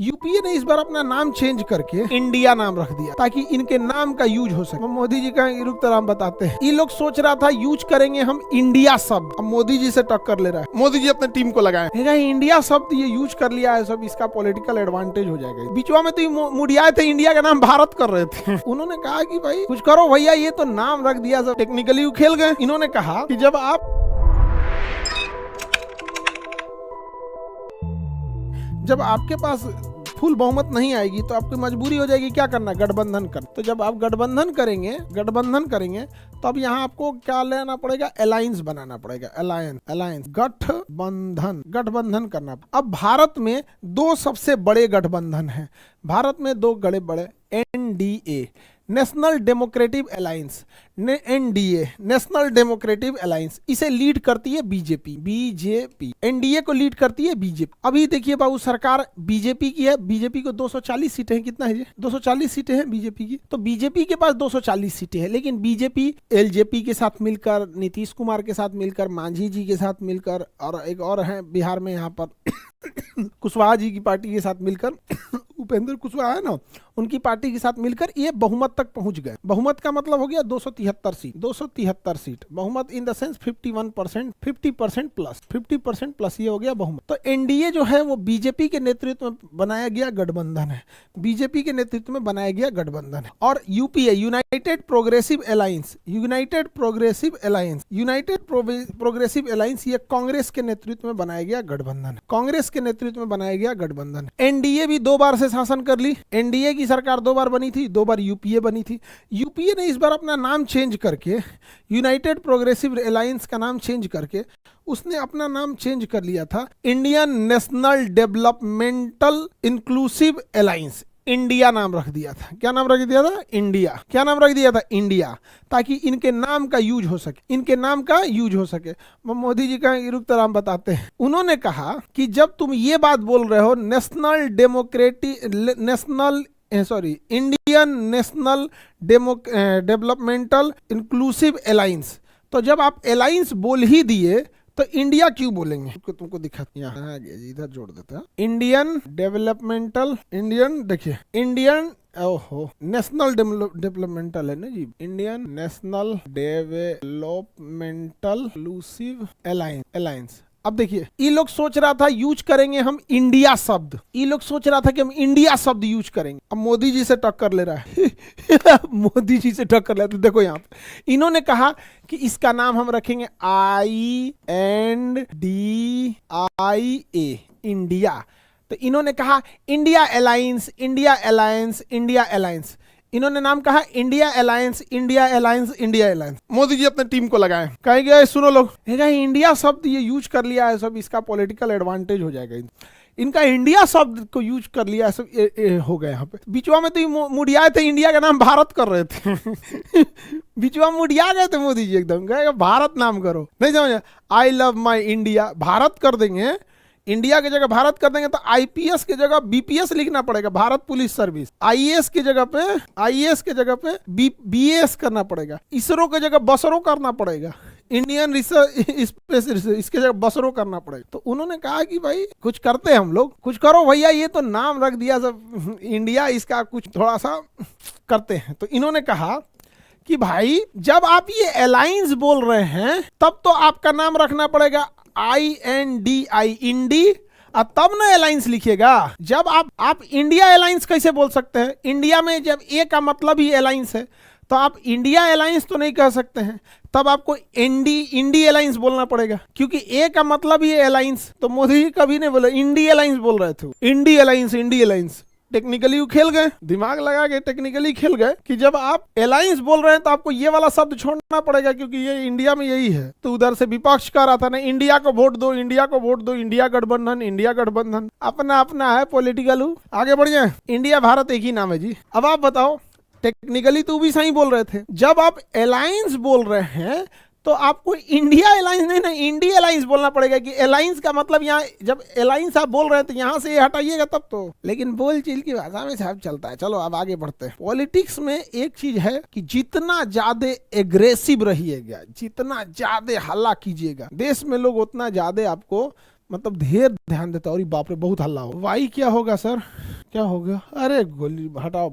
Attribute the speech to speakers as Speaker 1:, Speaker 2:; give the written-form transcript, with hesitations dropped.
Speaker 1: UPA ने इस बार अपना नाम चेंज करके इंडिया नाम रख दिया ताकि इनके नाम का यूज हो सके। मोदी जी का रुक तरह बताते हैं, ये लोग सोच रहा था यूज करेंगे हम इंडिया शब्द, अब मोदी जी से टक्कर ले रहा है। मोदी जी अपने टीम को लगाए इंडिया शब्द ये यूज कर लिया है, सब इसका पॉलिटिकल एडवांटेज हो जाएगा। बीचवा में तो मुड़ियाए थे, इंडिया का नाम भारत कर रहे थे। उन्होंने कहा कि भाई कुछ करो भैया, ये तो नाम रख दिया, सब टेक्निकली खेल गए। इन्होंने कहा कि जब आपके पास फुल बहुमत नहीं आएगी तो आपकी मजबूरी हो जाएगी क्या करना, गठबंधन कर। तो जब आप गठबंधन करेंगे तो अब यहाँ आपको क्या लेना पड़ेगा, अलायंस बनाना पड़ेगा। अलायंस गठबंधन करना। अब भारत में दो सबसे बड़े गठबंधन हैं, भारत में दो बड़े NDA national democratic alliance, NDA national democratic alliance, इसे लीड करती है बीजेपी। एनडीए को लीड करती है बीजेपी। अभी देखिए बाबू, सरकार बीजेपी की है, बीजेपी को 240 सीटें हैं। कितना है ये? 240 सीटें हैं बीजेपी की। तो बीजेपी के पास 240 सीटें हैं, लेकिन बीजेपी एलजेपी के साथ मिलकर, नीतीश कुमार के साथ मिलकर, मांझी जी के साथ मिलकर, और एक और है बिहार में यहाँ पर कुशवाहा जी की पार्टी के साथ मिलकर, उपेंद्र कुशवाहा है ना, उनकी पार्टी के साथ मिलकर ये बहुमत तक पहुंच गए। बहुमत का मतलब हो गया 273 सीट। बहुमत इन द सेंस 51%, 50% प्लस ये हो गया बहुमत। तो एनडीए जो है वो बीजेपी के नेतृत्व में बनाया गया गठबंधन है, बीजेपी के नेतृत्व में बनाया गया गठबंधन है। और यूपीए यूनाइटेड प्रोग्रेसिव अलायंस ये कांग्रेस के नेतृत्व में बनाया गया गठबंधन। एनडीए भी 2 बार से शासन कर ली। एनडीए की सरकार 2 बार बनी थी, 2 बार यूपीए बनी थी। यूपीए ने इस बार अपना नाम चेंज करके, यूनाइटेड प्रोग्रेसिव अलायंस का नाम चेंज करके, उसने अपना नाम चेंज कर लिया था Indian national developmental inclusive alliance. India नाम रख दिया था। क्या नाम रख दिया था? इंडिया, ताकि इनके नाम का यूज हो सके। मोदी जी का रुक तरह बताते हैं, उन्होंने कहा कि जब तुम ये बात बोल रहे हो Indian national developmental inclusive alliance, तो जब आप अलायंस बोल ही दिए तो इंडिया क्यों बोलेंगे? तुमको दिखाते हैं, इधर जोड़ देता है। नेशनल डेवलपमेंटल है ना जी, Indian national developmental inclusive alliance. अब देखिए, ये लोग सोच रहा था यूज करेंगे हम इंडिया शब्द, यूज करेंगे। अब मोदी जी से टक्कर ले रहा है तो देखो यहाँ पे इन्होंने कहा कि इसका नाम हम रखेंगे INDIA, इंडिया। तो इन्होंने कहा इंडिया अलायंस। इन्होंने नाम कहा इंडिया अलायंस। मोदी जी अपने टीम को लगाए, कहेंगे सुनो लोग, इंडिया शब्द ये यूज कर लिया है, सब इसका पॉलिटिकल एडवांटेज हो जाएगा। इनका इंडिया शब्द को यूज कर लिया है, सब हो गए यहाँ पे। बीचवा में तो मुड़ियाए थे, इंडिया का नाम भारत कर रहे थे बीचवा मुड़िया गए थे मोदी जी, एकदम कहेगा भारत नाम करो, नहीं समझ, I love my India, Bharat कर देंगे। इंडिया की जगह भारत कर देंगे तो आईपीएस की जगह बीपीएस लिखना पड़ेगा, भारत पुलिस सर्विस। आईएएस की जगह पे बीएस करना पड़ेगा। इसरो की जगह बसरो करना पड़ेगा, इंडियन रिसर्च स्पेस इसके जगह बसरो करना पड़ेगा। तो उन्होंने कहा कि भाई कुछ करते हैं हम लोग, कुछ करो भैया, ये तो नाम रख दिया सब इंडिया, इसका कुछ थोड़ा सा करते हैं। तो इन्होंने कहा कि भाई जब आप ये अलायंस बोल रहे हैं तब तो आपका नाम रखना पड़ेगा INDI, इंडी, और तब ना अलायंस लिखिएगा। जब आप इंडिया अलायंस कैसे बोल सकते हैं? इंडिया में जब ए का मतलब ही अलायंस है, तो आप इंडिया अलायंस तो नहीं कह सकते हैं, तब आपको इंडी अलायंस बोलना पड़ेगा, क्योंकि ए का मतलब ही अलायंस। तो मोदी जी कभी नहीं बोले इंडी अलायंस बोल रहे थे, इंडी अलायंस। टेक्निकली खेल गए, दिमाग लगा के टेक्निकली खेल गए कि जब आप अलायंस बोल रहे हैं तो आपको ये वाला शब्द छोड़ना पड़ेगा, क्योंकि ये इंडिया में यही है। तो उधर से विपक्ष कर रहा था ना, इंडिया को वोट दो, इंडिया गठबंधन, अपना है पॉलिटिकल। आगे बढ़िए, इंडिया भारत एक ही नाम है जी। अब आप बताओ, टेक्निकली तो भी सही बोल रहे थे, जब आप अलायंस बोल रहे हैं तो आपको इंडिया अलायंस नहीं ना, इंडिया अलायंस बोलना पड़ेगा, कि अलायंस का मतलब यहाँ जब अलायंस आप बोल रहे हैं तो यहाँ से ये हटाइएगा तब तो। लेकिन बोल चील की भाषा में सब चलता है। चलो अब आगे बढ़ते हैं। पॉलिटिक्स में एक चीज है कि जितना ज्यादा एग्रेसिव रहिएगा, जितना ज्यादा हल्ला कीजिएगा, देश में लोग उतना ज्यादा आपको मतलब ढेर ध्यान देता है। और ये बाप रे बहुत हल्ला हो। वाई क्या होगा सर, क्या हो गया? अरे गोली हटाओ।